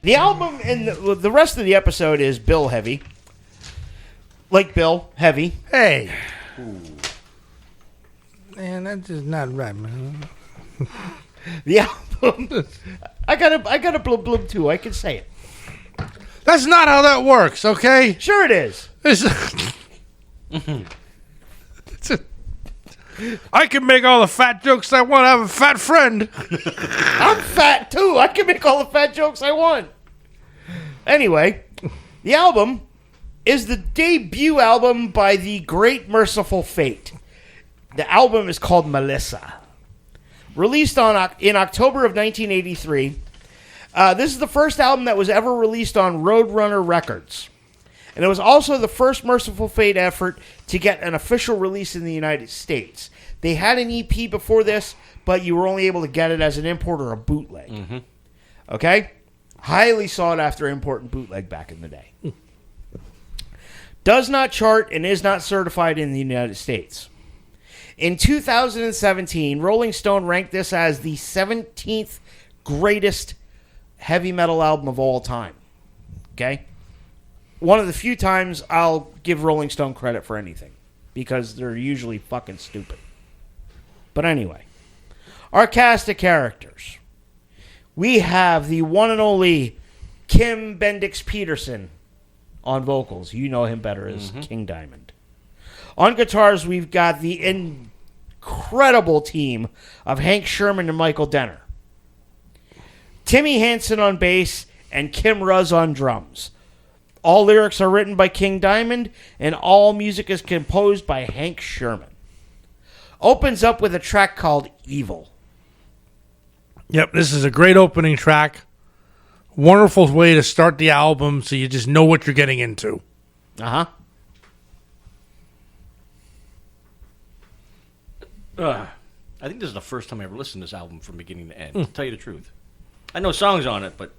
The album and the rest of the episode is Bill heavy. Like Bill, heavy. Hey. Ooh. Man, that's just not right, man. The album. I got a blub blub too. I can say it. That's not how that works, okay? Sure it is. I can make all the fat jokes I want. I have a fat friend. I'm fat too. I can make all the fat jokes I want. Anyway, the album is the debut album by the great Mercyful Fate. The album is called Melissa. Released in October of 1983. This is the first album that was ever released on Roadrunner Records. And it was also the first Mercyful Fate effort to get an official release in the United States. They had an EP before this, but you were only able to get it as an import or a bootleg. Mm-hmm. Okay? Highly sought after import and bootleg back in the day. Does not chart and is not certified in the United States. In 2017, Rolling Stone ranked this as the 17th greatest heavy metal album of all time. Okay? One of the few times I'll give Rolling Stone credit for anything, because they're usually fucking stupid. But anyway, our cast of characters. We have the one and only Kim Bendix Peterson on vocals. You know him better as King Diamond. On guitars, we've got the incredible team of Hank Sherman and Michael Denner. Timmy Hansen on bass and Kim Ruz on drums. All lyrics are written by King Diamond, and all music is composed by Hank Sherman. Opens up with a track called Evil. Yep, this is a great opening track. Wonderful way to start the album so you just know what you're getting into. Uh-huh. I think this is the first time I ever listened to this album from beginning to end, to tell you the truth. I know songs on it, but...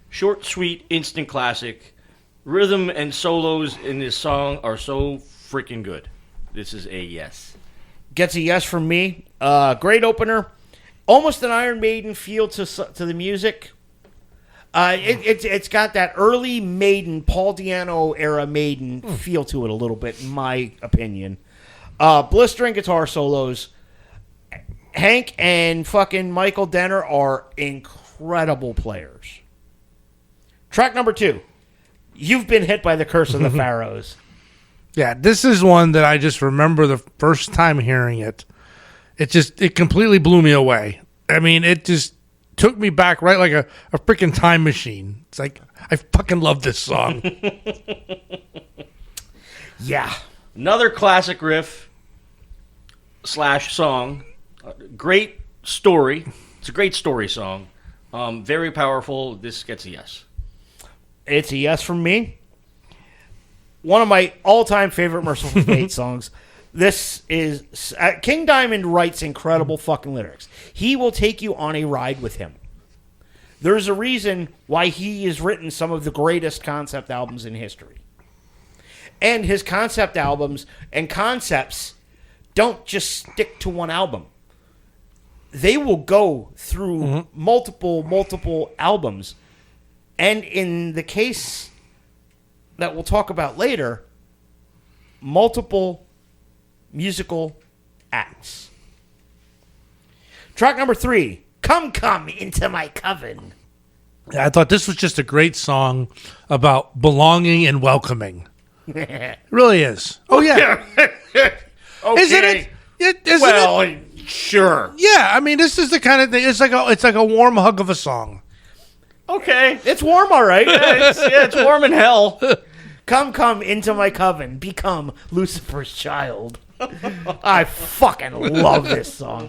short, sweet, instant classic. Rhythm and solos in this song are so freaking good. This is a yes. Gets a yes from me. Great opener. Almost an Iron Maiden feel to the music. It's got that early Maiden, Paul Di'Anno era Maiden feel to it a little bit, in my opinion. Blistering guitar solos. Hank and fucking Michael Denner are incredible players. Track number 2. You've Been Hit by the Curse of the Pharaohs. Yeah, this is one that I just remember the first time hearing it. It completely blew me away. I mean, it just took me back right like a freaking time machine. It's like, I fucking love this song. Yeah. Another classic riff / song. Great story. It's a great story song. Very powerful. This gets a yes. It's a yes from me. One of my all-time favorite Mercyful Fate songs. This is... King Diamond writes incredible fucking lyrics. He will take you on a ride with him. There's a reason why he has written some of the greatest concept albums in history. And his concept albums and concepts don't just stick to one album. They will go through multiple albums. And in the case that we'll talk about later, multiple musical acts. Track number 3, Come Into My Coven. I thought this was just a great song about belonging and welcoming. It really is. Oh, yeah. Okay. Isn't it? Isn't it? Sure. Yeah, I mean, this is the kind of thing. It's like a warm hug of a song. Okay. It's warm, all right. It's warm in hell. Come into my coven. Become Lucifer's child. I fucking love this song.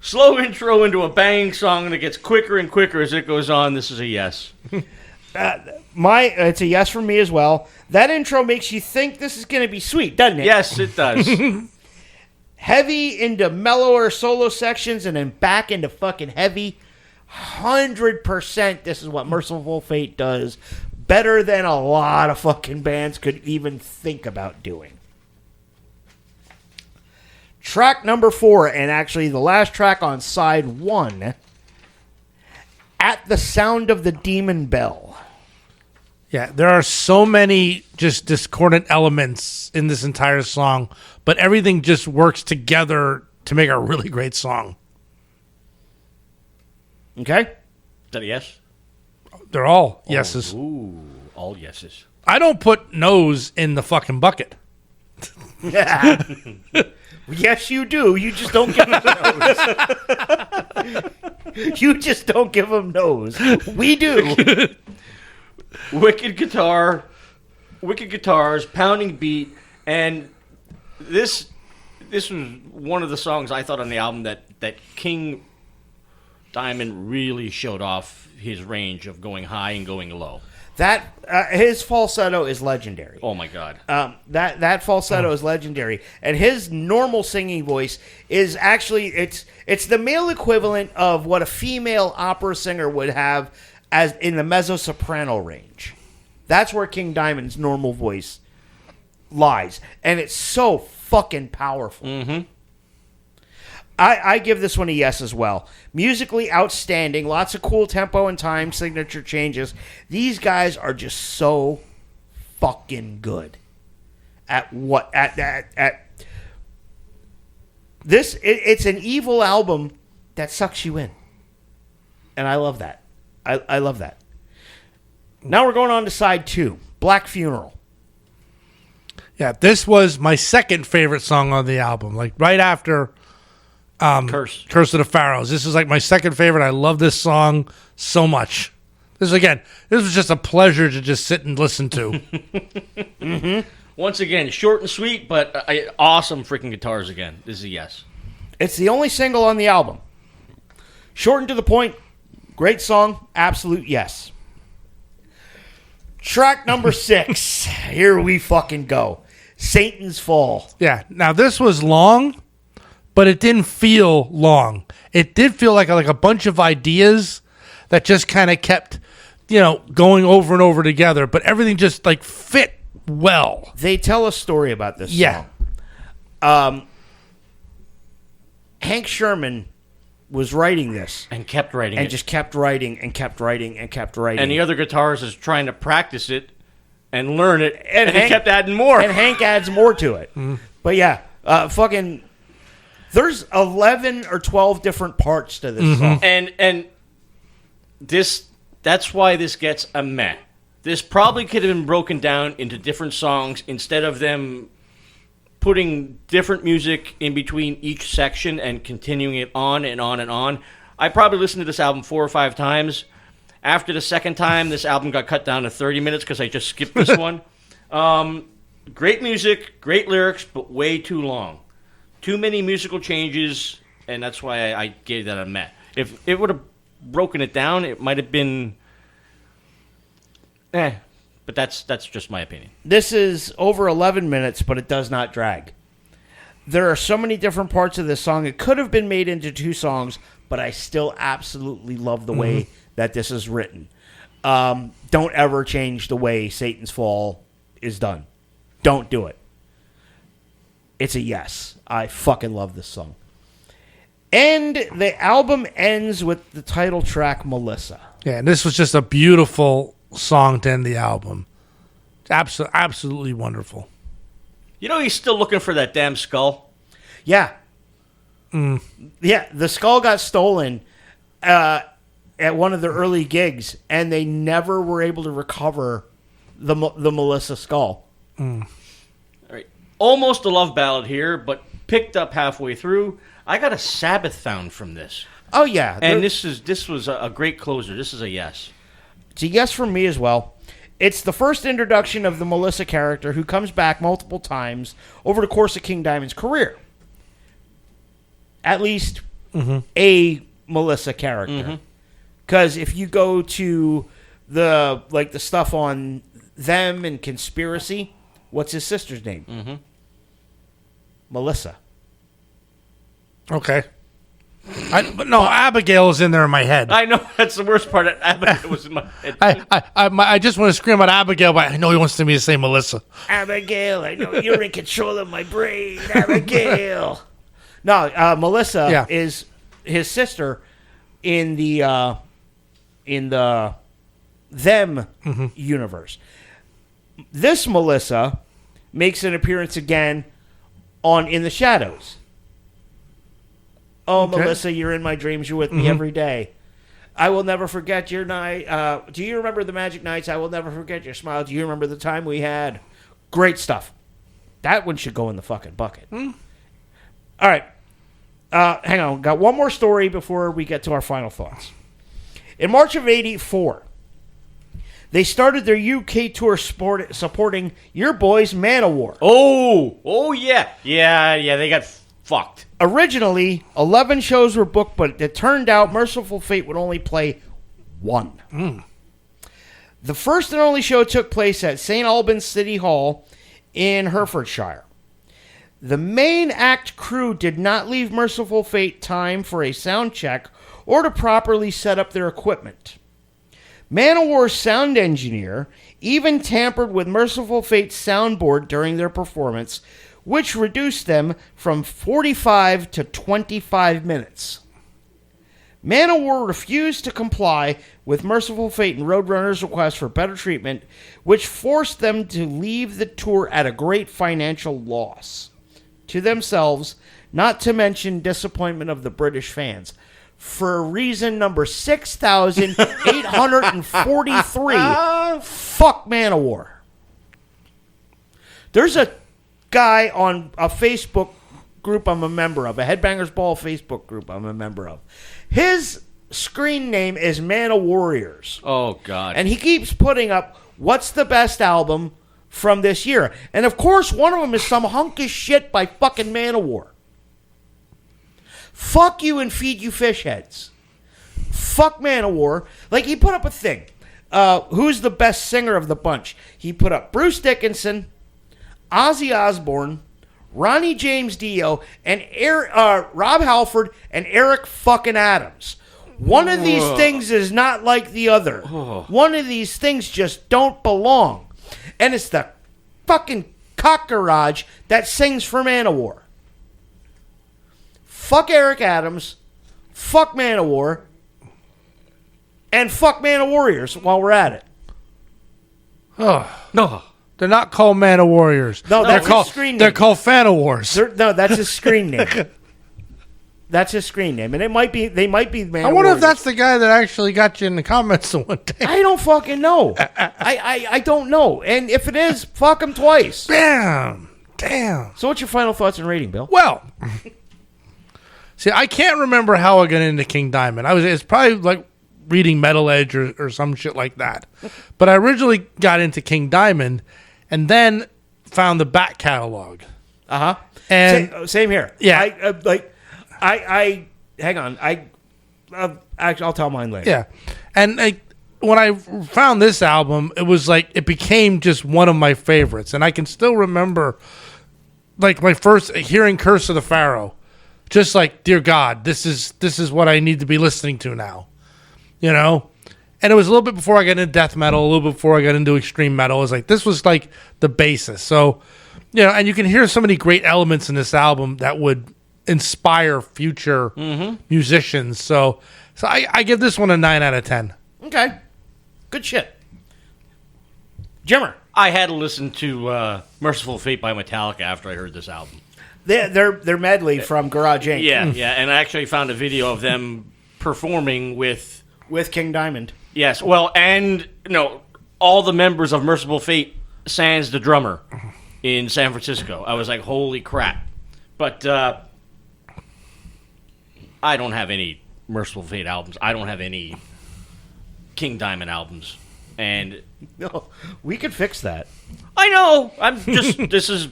Slow intro into a banging song that gets quicker and quicker as it goes on. This is a yes. It's a yes from me as well. That intro makes you think this is going to be sweet, doesn't it? Yes, it does. Heavy into mellower solo sections and then back into fucking heavy. 100% this is what Mercyful Fate does better than a lot of fucking bands could even think about doing. Track number 4, and actually the last track on side 1, the sound of the demon bell. Yeah, there are so many just discordant elements in this entire song, but everything just works together to make a really great song. Okay? Is that a yes? They're all yeses. Ooh, all yeses. I don't put no's in the fucking bucket. Yes, you do. You just don't give them no's. You just don't give them no's. We do. Wicked guitars, pounding beat, and this was one of the songs I thought on the album that King Diamond really showed off his range of going high and going low. That his falsetto is legendary. Oh my God! That falsetto is legendary, and his normal singing voice is actually it's the male equivalent of what a female opera singer would have as in the mezzo-soprano range. That's where King Diamond's normal voice lies, and it's so fucking powerful. Mm-hmm. I give this one a yes as well. Musically outstanding, lots of cool tempo and time signature changes. These guys are just so fucking good at this. It's an evil album that sucks you in, and I love that. I love that. Now we're going on to side 2, Black Funeral. Yeah, this was my second favorite song on the album. Like right after Curse of the Pharaohs. This is like my second favorite. I love this song so much. This was just a pleasure to just sit and listen to. Mm-hmm. Once again, short and sweet, but awesome freaking guitars again. This is a yes. It's the only single on the album. Short and to the point. Great song. Absolute yes. Track number 6. Here we fucking go. Satan's Fall. Yeah. Now this was long, but it didn't feel long. It did feel like a bunch of ideas that just kind of kept, going over and over together, but everything just like fit well. They tell a story about this song. Hank Sherman was writing this. And kept writing and it. just kept writing and kept writing and kept writing. And the other guitarist is trying to practice it and learn it, and he Hank, kept adding more. And Hank adds more to it. But yeah, fucking... There's 11 or 12 different parts to this song. And that's why this gets a meh. This probably could have been broken down into different songs instead of them putting different music in between each section and continuing it on and on and on. I probably listened to this album 4 or 5 times. After the second time, this album got cut down to 30 minutes because I just skipped this one. Great music, great lyrics, but way too long. Too many musical changes, and that's why I gave that a meh. If it would have broken it down, it might have been but that's just my opinion. This is over 11 minutes, but it does not drag. There are so many different parts of this song. It could have been made into 2 songs, but I still absolutely love the way that this is written. Don't ever change the way Satan's Fall is done. Don't do it. It's a yes. I fucking love this song. And the album ends with the title track, Melissa. Yeah, and this was just a beautiful song to end the album. Absolutely wonderful. He's still looking for that damn skull. Yeah. Yeah, the skull got stolen at one of their early gigs, and they never were able to recover the Melissa skull. All right. Almost a love ballad here, but picked up halfway through. I got a Sabbath found from this. Oh, yeah. And this was a great closer. This is a yes. It's a yes from me as well. It's the first introduction of the Melissa character, who comes back multiple times over the course of King Diamond's career. At least a Melissa character. Because if you go to the stuff on Them and Conspiracy, what's his sister's name? Melissa. Okay. But no, Abigail is in there in my head. I know, that's the worst part. Abigail was in my head. I just want to scream at Abigail, but I know he wants me to say Melissa. Abigail, I know you're in control of my brain. Abigail. No, Melissa is his sister in the in the them universe. This Melissa makes an appearance again on In the Shadows. Oh, Okay. Melissa, you're in my dreams. You're with me every day. I will never forget your night. Do you remember the magic nights? I will never forget your smile. Do you remember the time we had? Great stuff. That one should go in the fucking bucket. All right. Hang on. Got one more story before we get to our final thoughts. In March of '84, they started their UK tour supporting your boys, Manowar. Oh, yeah. Yeah, they got fucked. Originally, 11 shows were booked, but it turned out Mercyful Fate would only play one. The first and only show took place at St. Albans City Hall in Herefordshire. The main act crew did not leave Mercyful Fate time for a sound check or to properly set up their equipment. Manowar's sound engineer even tampered with Mercyful Fate's soundboard during their performance, which reduced them from 45 to 25 minutes. Manowar refused to comply with Mercyful Fate and Roadrunner's request for better treatment, which forced them to leave the tour at a great financial loss to themselves, not to mention disappointment of the British fans. For reason number 6,843, fuck Manowar. There's a guy on a Facebook group I'm a member of, a Headbangers Ball Facebook group I'm a member of. His screen name is Man of Warriors. Oh, God. And he keeps putting up, what's the best album from this year? And of course, one of them is some hunk of shit by fucking Manowar. Fuck you and feed you fish heads. Fuck Manowar. Like, he put up a thing. Who's the best singer of the bunch? He put up Bruce Dickinson, Ozzy Osbourne, Ronnie James Dio, and Rob Halford and Eric fucking Adams. One of these things is not like the other. One of these things just don't belong. And it's the fucking cock garage that sings for Manowar. Fuck Eric Adams, fuck Manowar, and fuck Man of Warriors while we're at it. Oh, No. they're not called Man of Warriors. No, they're that's called his screen name. They're called Fan of Wars. No, that's his screen name. That's his screen name, and they might be Man I of wonder if Warriors. that's the guy that actually got you in the comments the one day. I don't fucking know. I don't know, and if it is, fuck him twice. Damn. So, what's your final thoughts and rating, Bill? Well, see, I can't remember how I got into King Diamond. It's probably like reading Metal Edge or some shit like that. But I originally got into King Diamond, and then found the back catalog. And Same here. Yeah. I hang on. Actually, I'll tell mine later. yeah, and when I found this album, it was like it became just one of my favorites, and I can still remember like my first hearing Curse of the Pharaoh. Just like, dear God, this is what I need to be listening to now, you know. And it was a little bit before I got into death metal, a little bit before I got into extreme metal. It was like this was like the basis. So, you know, and you can hear so many great elements in this album that would inspire future musicians. So I give this one a 9 out of 10. Okay. Good shit. Jimmer. I had to listen to Mercyful Fate by Metallica after I heard this album. They're medley from Garage Inc. Yeah, and I actually found a video of them performing with King Diamond. Yes, well, and all the members of Mercyful Fate sans the drummer in San Francisco. I was like, holy crap. But I don't have any Mercyful Fate albums. I don't have any King Diamond albums. And No, we could fix that. I know. I'm just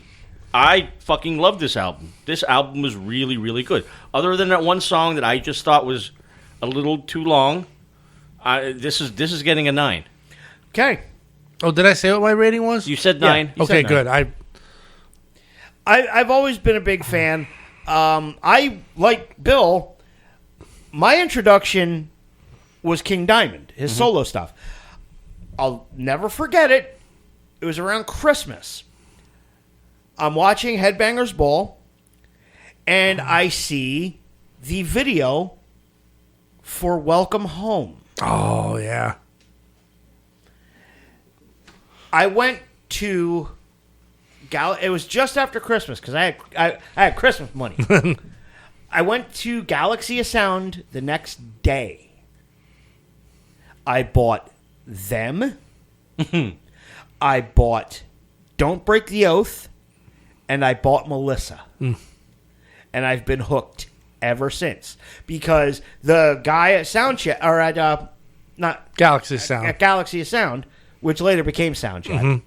I fucking love this album. This album was really, really good. Other than that one song that I just thought was a little too long, this is getting a 9. Okay. Oh, did I say what my rating was? You said Yeah. 9. You Okay, said good. I've always been a big fan. I like Bill. My introduction was King Diamond, his solo stuff. I'll never forget it. It was around Christmas. I'm watching Headbangers Ball, and I see the video for Welcome Home. Oh, yeah. I went to it was just after Christmas because I had Christmas money. I went to Galaxy of Sound the next day. I bought them. I bought Don't Break the Oath, and I bought Melissa. And I've been hooked ever since because the guy at Soundcheck or at not Galaxy Sound. At Galaxy of Sound, which later became Soundcheck.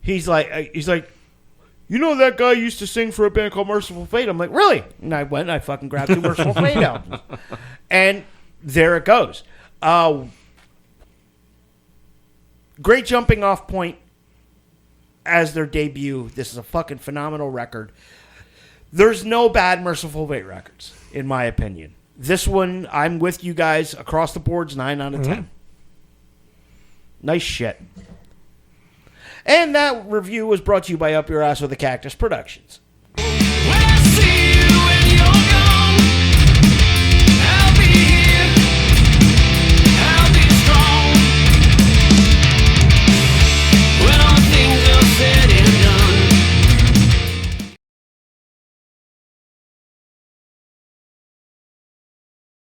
He's like, you know that guy used to sing for a band called Mercyful Fate? I'm like, really? And I went and I fucking grabbed 2 Mercyful Fate albums. And there it goes. Great jumping off point as their debut. This is a fucking phenomenal record. There's no bad Mercyful Fate records, in my opinion. This one, I'm with you guys across the boards, 9 out of 10. Nice shit. And that review was brought to you by Up Your Ass with a Cactus Productions.